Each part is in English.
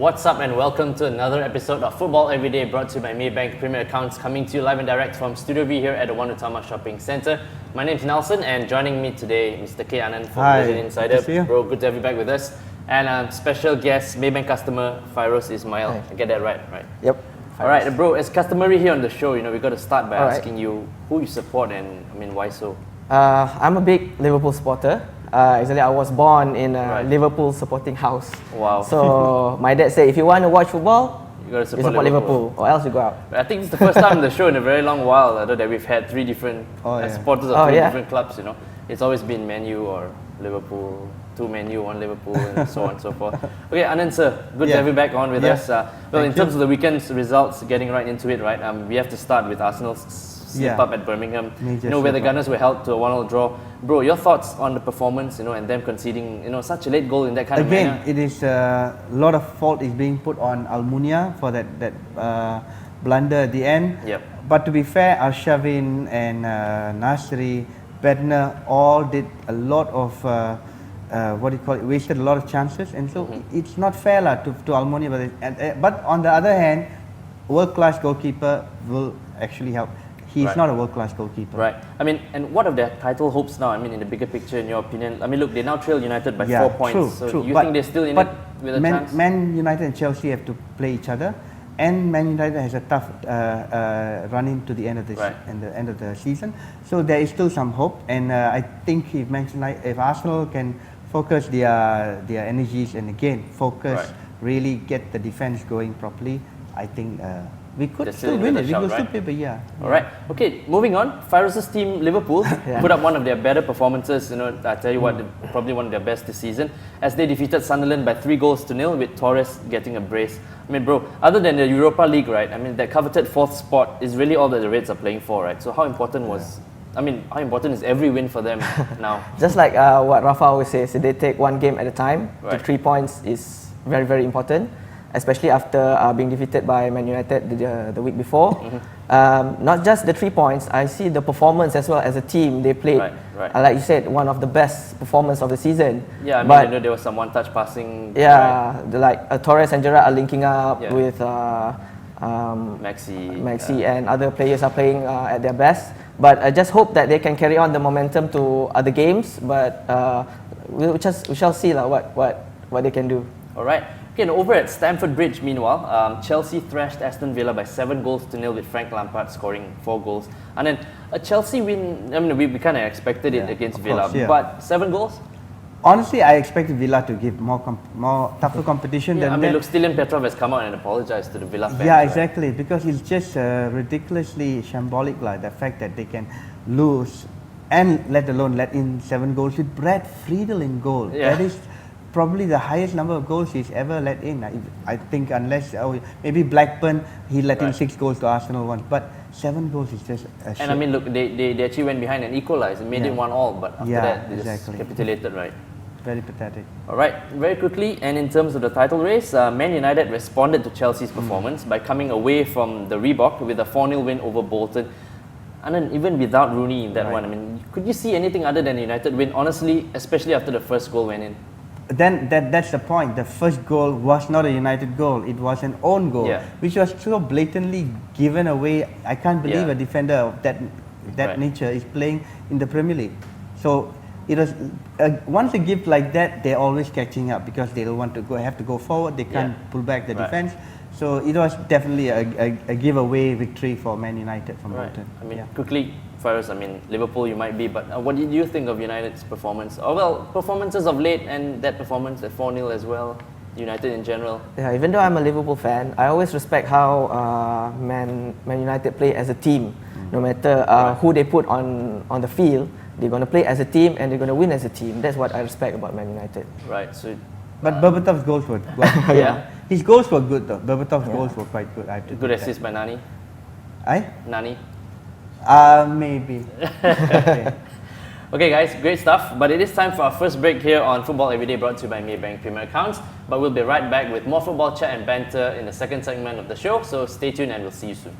What's up and welcome to another episode of Football Everyday brought to you by Maybank Premier Accounts, coming to you live and direct from Studio B here at the One Utama Shopping Centre. My name's Nelsen and joining me today, Mr. K.Anand from Malaysian Insider. Bro, good to have you back with us. And special guest, Maybank customer, Fairul Ismail. Hi. I get that right? Yep. Alright, bro, as customary here on the show, we've got to start by asking you who you support and why so? I'm a big Liverpool supporter. Actually, I was born in a Liverpool supporting house. Wow. So my dad said, if you want to watch football, you got to support Liverpool, or else you go out. But I think it's the first time on the show in a very long while that we've had three different supporters of three different clubs. It's always been Man U or Liverpool, two Man U, one Liverpool, and so on and so forth. Okay, Anand sir, good to have you back on with us. In terms of the weekend's results, getting right into it, we have to start with Arsenal's slip up at Birmingham. Where the Gunners were held to a 1-1 draw. Bro, your thoughts on the performance, and them conceding, such a late goal in that kind of manner? Again, it is a lot of fault is being put on Almunia for that blunder at the end. Yep. But to be fair, Arshavin and Nasri, Bednar all did a lot of wasted a lot of chances, and so it's not fair to Almunia. But on the other hand, world-class goalkeeper will actually help. He's not a world-class goalkeeper. Right. And what of their title hopes now? In the bigger picture, in your opinion? Look, they now trail United by 4 points. True. You think they're still in it with a chance? Man United and Chelsea have to play each other, and Man United has a tough run into the end of the season. So there is still some hope, and I think if Arsenal can focus their energies and again really get the defense going properly, I think. We could still win it. We could still play, Alright. Okay, moving on. Fairul's team, Liverpool, put up one of their better performances. I tell you what, probably one of their best this season, as they defeated Sunderland by 3-0 with Torres getting a brace. Bro, other than the Europa League, that coveted 4th spot is really all that the Reds are playing for, right? So how important how important is every win for them now? Just like what Rafa always says, they take one game at a time. The 3 points is very, very important, especially after being defeated by Man United the week before. Not just the 3 points, I see the performance as well as a team. They played, like you said, one of the best performance of the season. Yeah, but there was some one-touch passing. Yeah, Torres and Gerrard are linking up with Maxi and other players are playing at their best. But I just hope that they can carry on the momentum to other games. But we shall see what they can do. All right. Okay, over at Stamford Bridge, meanwhile, Chelsea thrashed Aston Villa by 7-0 with Frank Lampard scoring 4 goals. And then a Chelsea win, we kind of expected it against Villa, but 7 goals? Honestly, I expected Villa to give more tougher competition than that. Look, Stylian Petrov has come out and apologized to the Villa fans. Yeah, exactly, because it's just ridiculously shambolic, the fact that they can lose and let alone let in 7 goals with Brad Friedel in goal. That is probably the highest number of goals he's ever let in. I think unless maybe Blackburn, he let in 6 goals to Arsenal once, but 7 goals is just a shit. And look, they actually went behind and equalized and made it 1-1, but after that they just capitulated, right? Very pathetic. Alright, very quickly, and in terms of the title race, Man United responded to Chelsea's performance by coming away from the Reebok with a 4-0 win over Bolton. And then even without Rooney in that one, could you see anything other than a United win, honestly, especially after the first goal went in? Then that's the point. The first goal was not a United goal. It was an own goal, which was so blatantly given away. I can't believe a defender of that nature is playing in the Premier League. So it was once a gift like that, they're always catching up because they don't want to have to go forward. They can't pull back the defense. So it was definitely a giveaway victory for Man United from Bolton. Quickly, Fairul, Liverpool you might be, but what did you think of United's performance? Performances of late and that performance at 4-0 as well, United in general. Yeah, even though I'm a Liverpool fan, I always respect how Man United play as a team. No matter who they put on the field, they're going to play as a team and they're going to win as a team. That's what I respect about Man United. Right, so... But Berbatov's goals were good. His goals were good though. Berbatov's goals were quite good. I have to good assist by Nani? Nani? Maybe. Okay guys, great stuff. But it is time for our first break here on Football Everyday brought to you by Maybank Premier Accounts. But we'll be right back with more football chat and banter in the second segment of the show. So stay tuned and we'll see you soon.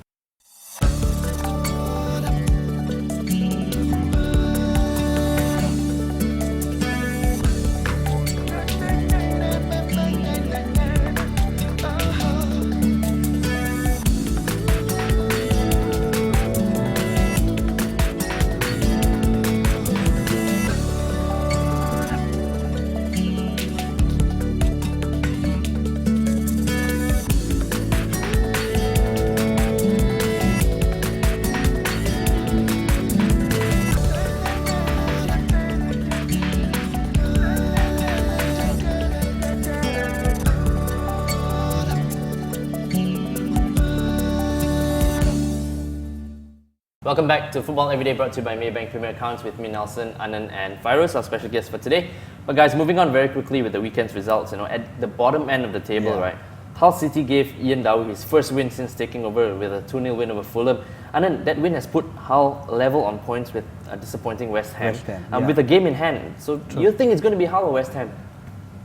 Welcome back to Football Everyday, brought to you by Maybank Premier Accounts with me, Nelsen, Anand and Fairul, our special guest for today. But guys, moving on very quickly with the weekend's results, at the bottom end of the table, right? Hull City gave Ian Dowie his first win since taking over with a 2-0 win over Fulham. And then that win has put Hull level on points with a disappointing West Ham, with a game in hand. So do you think it's going to be Hull or West Ham?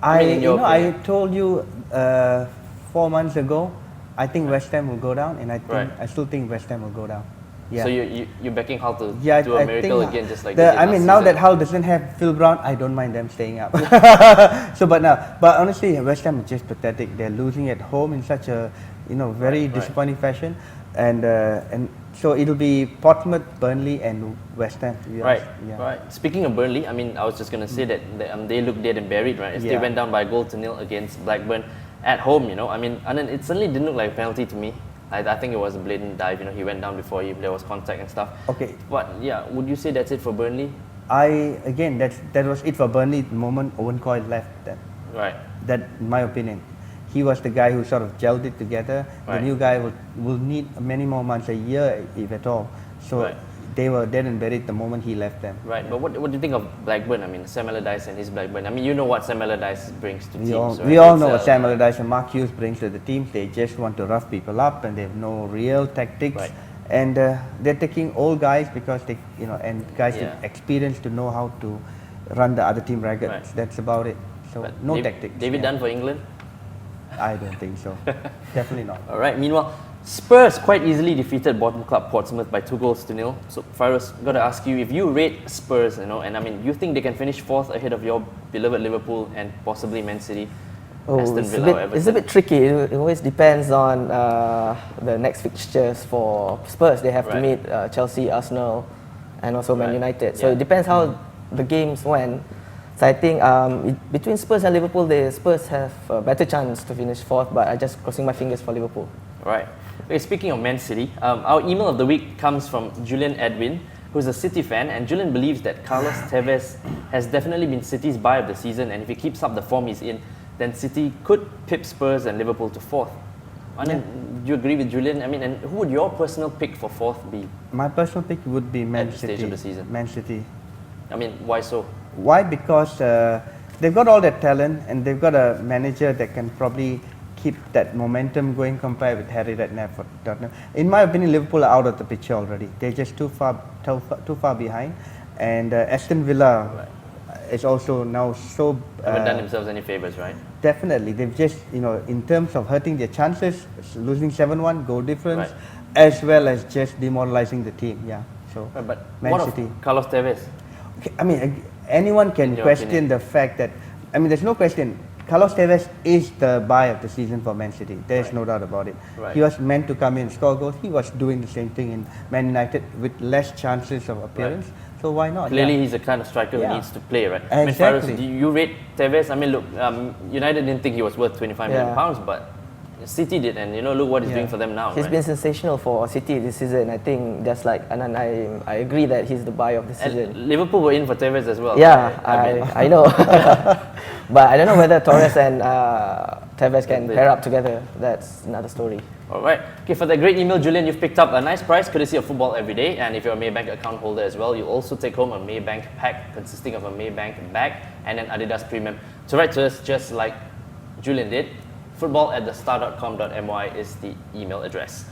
I told you 4 months ago, I think West Ham will go down, and I still think West Ham will go down. Yeah. So you're backing Hull to do a miracle again, just like now that Hull doesn't have Phil Brown, I don't mind them staying up. But honestly, West Ham is just pathetic. They're losing at home in such a very disappointing fashion, and so it'll be Portsmouth, Burnley, and West Ham. Right. Speaking of Burnley, I was just going to say that they look dead and buried, right? As they went down by 1-0 against Blackburn at home, and then it certainly didn't look like a penalty to me. I think it was a blatant dive. He went down before there was contact and stuff. Okay. But would you say that's it for Burnley? That was it for Burnley the moment Owen Coyle left. That, in my opinion, he was the guy who sort of gelled it together. The new guy will need many more months, a year if at all. So they were dead and buried the moment he left them. Right, but what do you think of Blackburn? Sam Allardyce and his Blackburn. You know what Sam Allardyce brings to teams. We all know what Sam Allardyce and Mark Hughes brings to the teams. They just want to rough people up, and they have no real tactics. And they're taking old guys because they, and guys with experience to know how to run the other team ragged. That's about it. So no tactics. David Dunn for England? I don't think so. Definitely not. All right. Meanwhile, Spurs quite easily defeated bottom club Portsmouth by 2-0. So Fairuz, got to ask you, if you rate Spurs, you think they can finish 4th ahead of your beloved Liverpool and possibly Man City, Aston Villa, it's a bit tricky. It always depends on the next fixtures for Spurs. They have to meet Chelsea, Arsenal, and also Man United. So it depends how the games went. So I think between Spurs and Liverpool, the Spurs have a better chance to finish 4th, but I'm just crossing my fingers for Liverpool. Right. Okay, speaking of Man City, our email of the week comes from Julian Edwin, who's a City fan, and Julian believes that Carlos Tevez has definitely been City's buy of the season, and if he keeps up the form he's in, then City could pip Spurs and Liverpool to 4th. Do you agree with Julian? And who would your personal pick for 4th be? My personal pick would be Man City. At the stage of the season. Man City. Why so? Why? Because they've got all that talent, and they've got a manager that can probably keep that momentum going compared with Harry Redknapp for Tottenham. In my opinion, Liverpool are out of the picture already. They're just too far behind, and Aston Villa is also now so haven't done themselves any favors, right? Definitely, they've just in terms of hurting their chances, losing 7-1 goal difference, as well as just demoralizing the team. Yeah, so but Man what City. Of Carlos Tevez? Okay, anyone can question the fact that there's no question. Carlos Tevez is the buy of the season for Man City. There's no doubt about it. He was meant to come in and score goals. He was doing the same thing in Man United with less chances of appearance. So why not? Clearly, he's the kind of striker who needs to play, right? Exactly. Do you rate Tevez? Look, United didn't think he was worth £25 million, but City did, and look what he's doing for them now. He's been sensational for City this season. I think just like Anand, I agree that he's the buy of the season. And Liverpool were in for Tevez as well. Yeah, I know. But I don't know whether Torres and Tevez can pair up together. That's another story. Alright, okay, for that great email, Julian, you've picked up a nice prize courtesy of Football Everyday, and if you're a Maybank account holder as well, you'll also take home a Maybank pack consisting of a Maybank bag and an Adidas Premium. To write to us just like Julian did, football@thestar.com.my is the email address.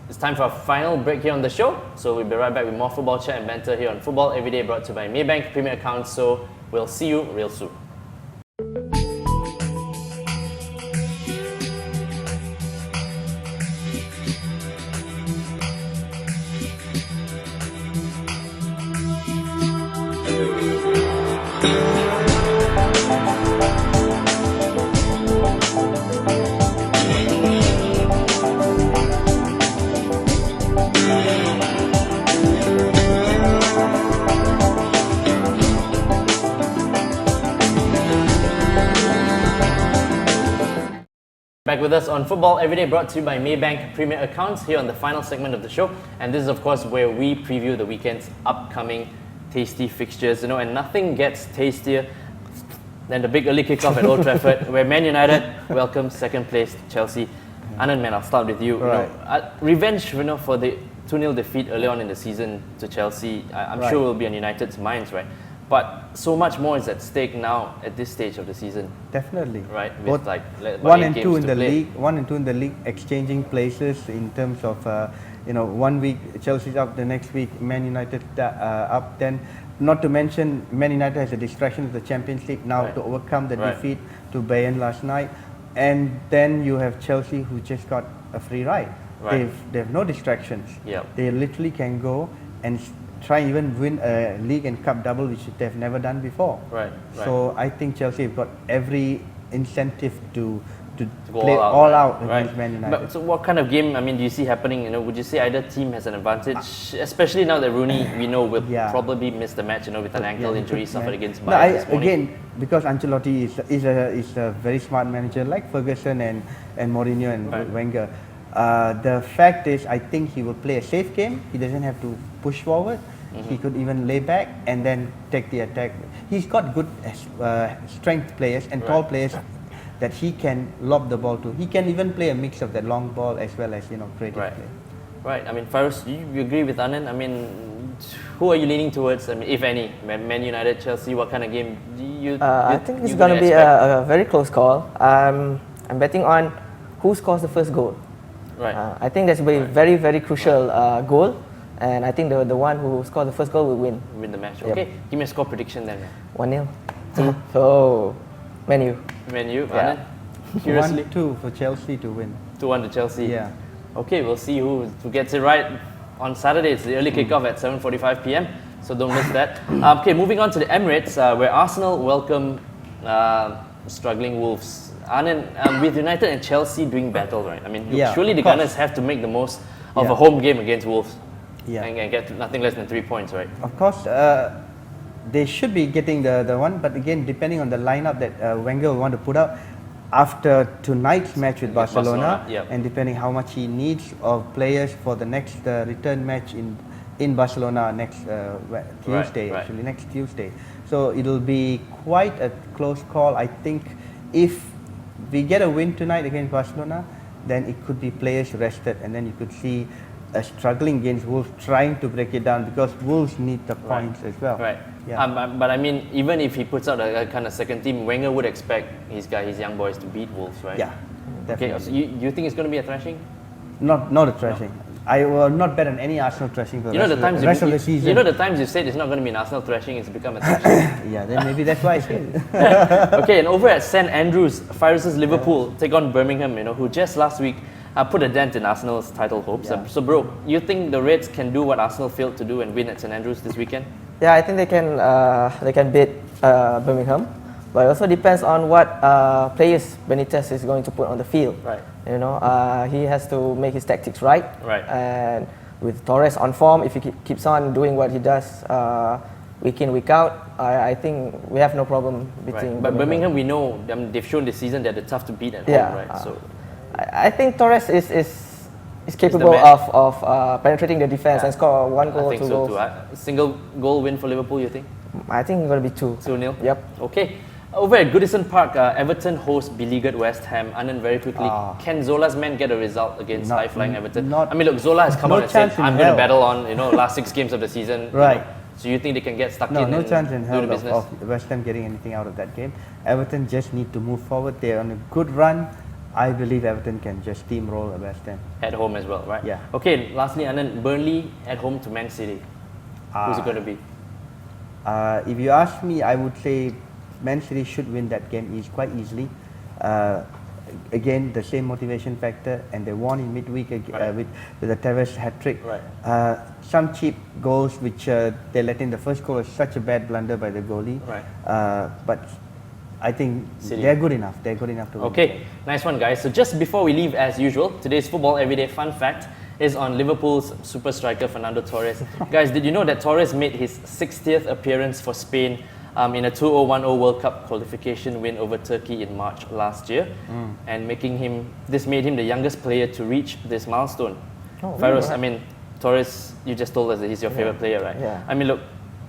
It's time for our final break here on the show, so we'll be right back with more football chat and banter here on Football Everyday, brought to you by Maybank Premier Accounts, so we'll see you real soon. Back with us on Football Everyday, brought to you by Maybank Premier Accounts, here on the final segment of the show. And this is, of course, where we preview the weekend's upcoming tasty fixtures. And nothing gets tastier than the big early kickoff at Old Trafford, where Man United welcomes second place Chelsea. Anand, man, I'll start with you. Right. Revenge, for the 2-0 defeat early on in the season to Chelsea, I'm Right. sure will be on United's minds, right? But so much more is at stake now at this stage of the season. Definitely. Right, Both with like 1 8 and 2 games in to the play. league, 1 and 2 in the league, exchanging places in terms of 1 week Chelsea's up, the next week Man United up. Then, not to mention Man United has a distraction of the Champions League now to overcome the defeat to Bayern last night, and then you have Chelsea who just got a free ride. Right. They have no distractions. Yep. They literally can go and try and even win a league and cup double, which they've never done before. Right. So I think Chelsea have got every incentive to go play all out, against Man United. But so what kind of game, do you see happening? Would you say either team has an advantage, especially now that Rooney, we know, will probably miss the match, with an ankle injury suffered against Bayern this morning. Again, because Ancelotti is a very smart manager like Ferguson and Mourinho and Wenger. The fact is, I think he will play a safe game. He doesn't have to push forward. He could even lay back and then take the attack. He's got good strength players and tall players that he can lob the ball to. He can even play a mix of that long ball as well as creative play. Right. Fairuz, you agree with Anand? Who are you leaning towards? If any, Man United, Chelsea, what kind of game do you? I think it's going to be a very close call. I'm betting on who scores the first goal. Right. I think that's a very, very crucial goal. And I think the one who scores the first goal will win. Win the match. Okay, give me a score prediction then. 1-0. So, Man U. Man U, Anand? Curiously? 1-2 for Chelsea to win. 2-1 to Chelsea? Yeah. Okay, we'll see who gets it right on Saturday. It's the early kickoff at 7:45 p.m. So don't miss that. Okay, moving on to the Emirates, where Arsenal welcome struggling Wolves. Anand, with United and Chelsea doing battle, right? Surely the Gunners have to make the most of a home game against Wolves. Yeah. And get nothing less than 3 points, right? Of course, they should be getting the one, but again, depending on the lineup that Wenger will want to put out after tonight's match with Barcelona, and depending how much he needs of players for the next return match in Barcelona next Tuesday, actually next Tuesday. So it'll be quite a close call. I think if we get a win tonight against Barcelona, then it could be players rested, and then you could see struggling against Wolves, trying to break it down, because Wolves need the points as well. Right. Yeah. But even if he puts out a kind of second team, Wenger would expect his young boys to beat Wolves, right? Yeah. Definitely. Okay. So you think it's going to be a thrashing? Not a thrashing. No. I will not bet on any Arsenal thrashing for the rest of the season. The times you've said it's not going to be an Arsenal thrashing, it's become a thrashing. Yeah, then maybe that's why I said it. Okay, and over at St Andrews, Fairuz's Liverpool take on Birmingham, who just last week put a dent in Arsenal's title hopes. Yeah. So bro, you think the Reds can do what Arsenal failed to do and win at St Andrews this weekend? Yeah, I think they can beat Birmingham, but it also depends on what players Benitez is going to put on the field. Right. He has to make his tactics right. Right. And with Torres on form, if he keeps on doing what he does week in, week out, I think we have no problem beating. Right. But Birmingham, we know they've shown this season that they're tough to beat at home, right? So I think Torres is capable of penetrating the defense and score one goal, I think 2 so goals. too. Single goal win for Liverpool, you think? I think it's going to be 2. 2-0? Yep. Okay. Over at Goodison Park, Everton host beleaguered West Ham. Anand, very quickly, can Zola's men get a result against high-flying Everton? Look, Zola has come out and said, I'm going to battle on, last 6 games of the season. Right. So you think they can get stuck in no and chance in do hell the business? of West Ham getting anything out of that game. Everton just need to move forward. They're on a good run. I believe Everton can just steamroll West Ham. At home as well, right? Yeah. Okay, lastly, Anand, Burnley at home to Man City. Who's it going to be? If you ask me, I would say Man City should win that game quite easily. Again, the same motivation factor, and they won in midweek with the Tevez hat-trick. Right. Some cheap goals which they let in. The first goal was such a bad blunder by the goalie. Right. But I think City. they're good enough. They're good enough to win. Okay, nice one, guys. So just before we leave, as usual, today's Football Everyday fun fact is on Liverpool's super striker Fernando Torres. Guys, did you know that Torres made his 60th appearance for Spain in a 2010 World Cup qualification win over Turkey in March last year, and this made him the youngest player to reach this milestone. Fairuz, Torres, you just told us that he's your favorite player, right? Yeah. Look,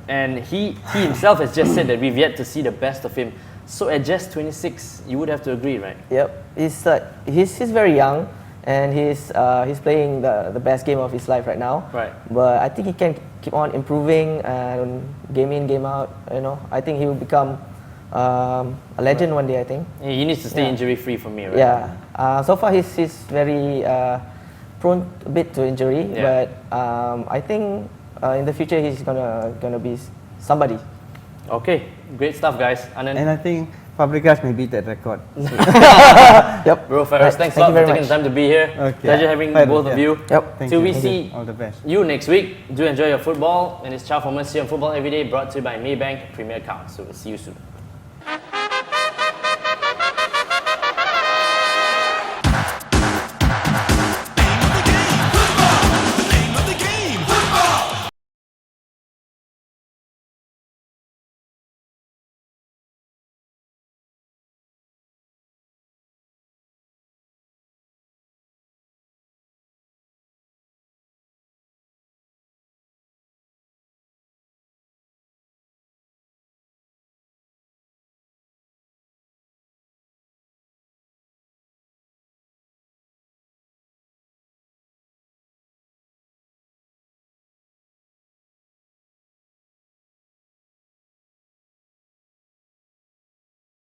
and he himself has just said that we've yet to see the best of him. So at just 26, you would have to agree, right? Yep. He's very young, and he's playing the best game of his life right now. Right. But I think he can keep on improving and game in, game out. You know, I think he will become a legend one day. I think. He needs to stay injury free for me, right? Yeah. So far he's very prone a bit to injury, but I think in the future he's gonna be somebody. Okay, great stuff, guys. And I think Fabregas may beat that record. Yep. Bro, Fairul, thanks a lot for taking the time to be here. Okay. Pleasure having both of you. Yep. Till we see all the best. you next week, do enjoy your football. And it's ciao from us here on Football Everyday, brought to you by Maybank Premier Accounts. So we'll see you soon.